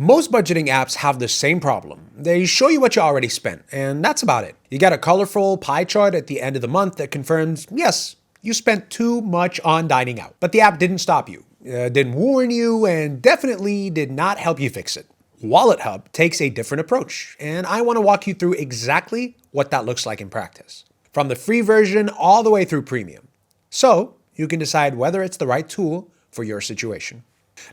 Most budgeting apps have the same problem. They show you what you already spent, and that's about it. You get a colorful pie chart at the end of the month that confirms, yes, you spent too much on dining out. But the app didn't stop you, didn't warn you, and definitely did not help you fix it. WalletHub takes a different approach, and I want to walk you through exactly what that looks like in practice, from the free version all the way through premium, so you can decide whether it's the right tool for your situation.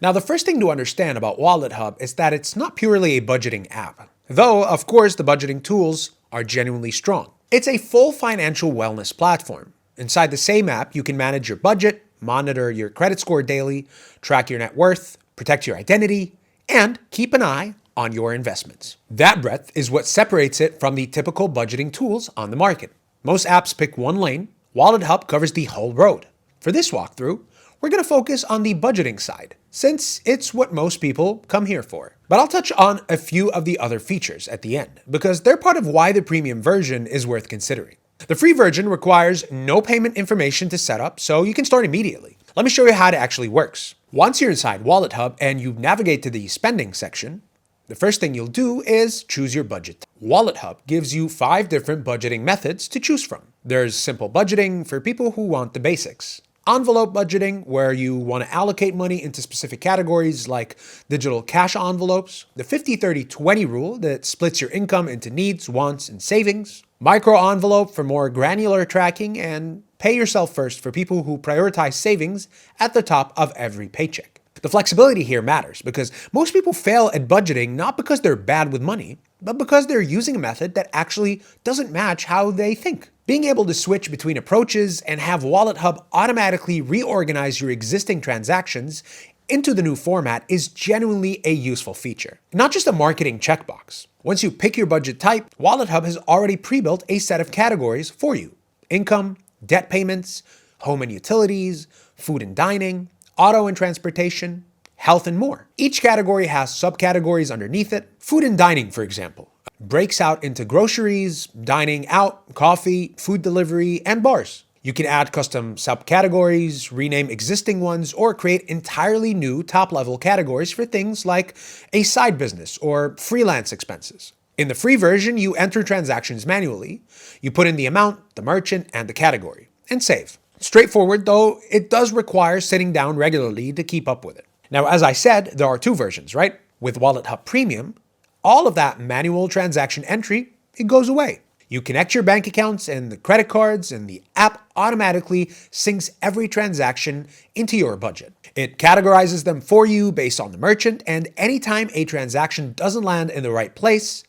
Now, the first thing to understand about WalletHub is that it's not purely a budgeting app, though, of course, the budgeting tools are genuinely strong. It's a full financial wellness platform. Inside the same app, you can manage your budget, monitor your credit score daily, track your net worth, protect your identity, and keep an eye on your investments. That breadth is what separates it from the typical budgeting tools on the market. Most apps pick one lane. WalletHub covers the whole road. For this walkthrough, we're going to focus on the budgeting side, since it's what most people come here for. But I'll touch on a few of the other features at the end, because they're part of why the premium version is worth considering. The free version requires no payment information to set up, so you can start immediately. Let me show you how it actually works. Once you're inside WalletHub and you navigate to the spending section, the first thing you'll do is choose your budget. WalletHub gives you 5 different budgeting methods to choose from. There's simple budgeting for people who want the basics. Envelope budgeting, where you want to allocate money into specific categories like digital cash envelopes. The 50-30-20 rule that splits your income into needs, wants, and savings. Micro envelope for more granular tracking, and pay yourself first for people who prioritize savings at the top of every paycheck. The flexibility here matters because most people fail at budgeting not because they're bad with money, but because they're using a method that actually doesn't match how they think. Being able to switch between approaches and have WalletHub automatically reorganize your existing transactions into the new format is genuinely a useful feature, not just a marketing checkbox. Once you pick your budget type, WalletHub has already pre-built a set of categories for you: income, debt payments, home and utilities, food and dining, auto and transportation, health, and more. Each category has subcategories underneath it. Food and dining, for example, breaks out into groceries, dining out, coffee, food delivery, and bars. You can add custom subcategories, rename existing ones, or create entirely new top-level categories for things like a side business or freelance expenses. In the free version, you enter transactions manually. You put in the amount, the merchant, and the category, and save. Straightforward, though it does require sitting down regularly to keep up with it. Now, as I said, there are 2 versions, right? With WalletHub Premium, all of that manual transaction entry, it goes away. You connect your bank accounts and the credit cards, and the app automatically syncs every transaction into your budget. It categorizes them for you based on the merchant, and anytime a transaction doesn't land in the right place,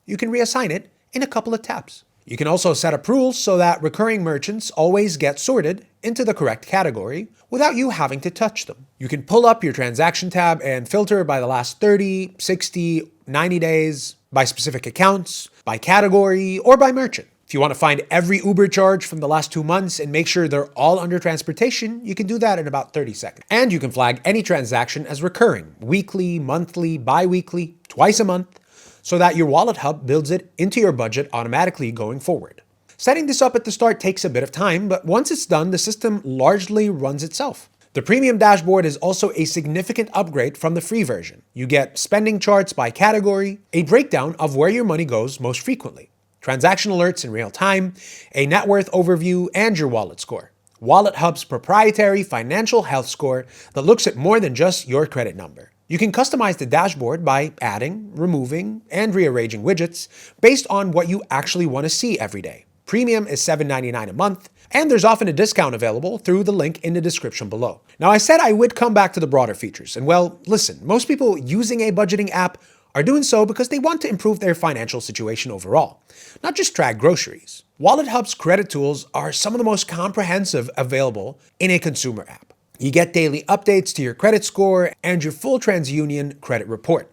you can reassign it in a couple of taps. You can also set up rules so that recurring merchants always get sorted into the correct category without you having to touch them. You can pull up your transaction tab and filter by the last 30, 60, 90 days, by specific accounts, by category, or by merchant. If you want to find every Uber charge from the last 2 months and make sure they're all under transportation, you can do that in about 30 seconds. And you can flag any transaction as recurring, weekly, monthly, bi-weekly, twice a month, so that your WalletHub builds it into your budget automatically going forward. Setting this up at the start takes a bit of time, but once it's done, the system largely runs itself. The premium dashboard is also a significant upgrade from the free version. You get spending charts by category, a breakdown of where your money goes most frequently, transaction alerts in real time, a net worth overview, and your wallet score. WalletHub's proprietary financial health score that looks at more than just your credit number. You can customize the dashboard by adding, removing, and rearranging widgets based on what you actually want to see every day. Premium is $7.99 a month, and there's often a discount available through the link in the description below. Now, I said I would come back to the broader features, and well, listen, most people using a budgeting app are doing so because they want to improve their financial situation overall, not just track groceries. WalletHub's credit tools are some of the most comprehensive available in a consumer app. You get daily updates to your credit score and your full TransUnion credit report,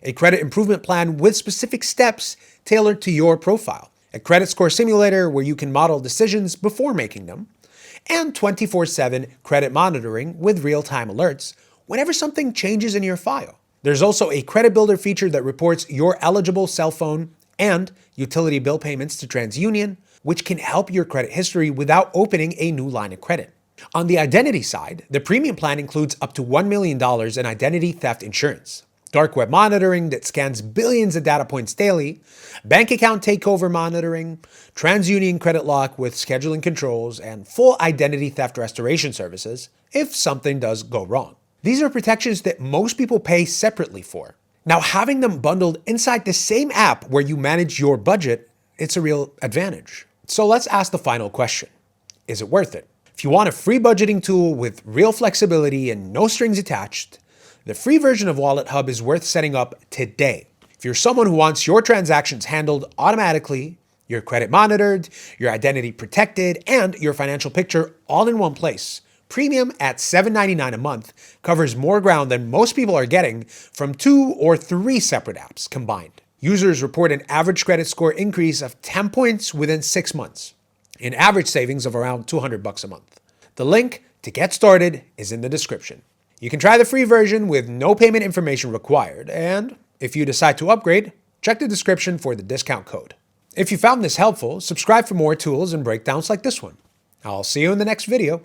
a credit improvement plan with specific steps tailored to your profile, a credit score simulator where you can model decisions before making them, and 24/7 credit monitoring with real-time alerts whenever something changes in your file. There's also a credit builder feature that reports your eligible cell phone and utility bill payments to TransUnion, which can help your credit history without opening a new line of credit. On the identity side, the premium plan includes up to $1 million in identity theft insurance. dark web monitoring that scans billions of data points daily, bank account takeover monitoring, TransUnion credit lock with scheduling controls, and full identity theft restoration services if something does go wrong. These are protections that most people pay separately for. Now, having them bundled inside the same app where you manage your budget, it's a real advantage. So let's ask the final question. Is it worth it? If you want a free budgeting tool with real flexibility and no strings attached, the free version of WalletHub is worth setting up today. If you're someone who wants your transactions handled automatically, your credit monitored, your identity protected, and your financial picture all in one place, Premium at $7.99 a month covers more ground than most people are getting from 2 or 3 separate apps combined. Users report an average credit score increase of 10 points within 6 months, an average savings of around $200 a month. The link to get started is in the description. You can try the free version with no payment information required, and if you decide to upgrade, check the description for the discount code. If you found this helpful, subscribe for more tools and breakdowns like this one. I'll see you in the next video.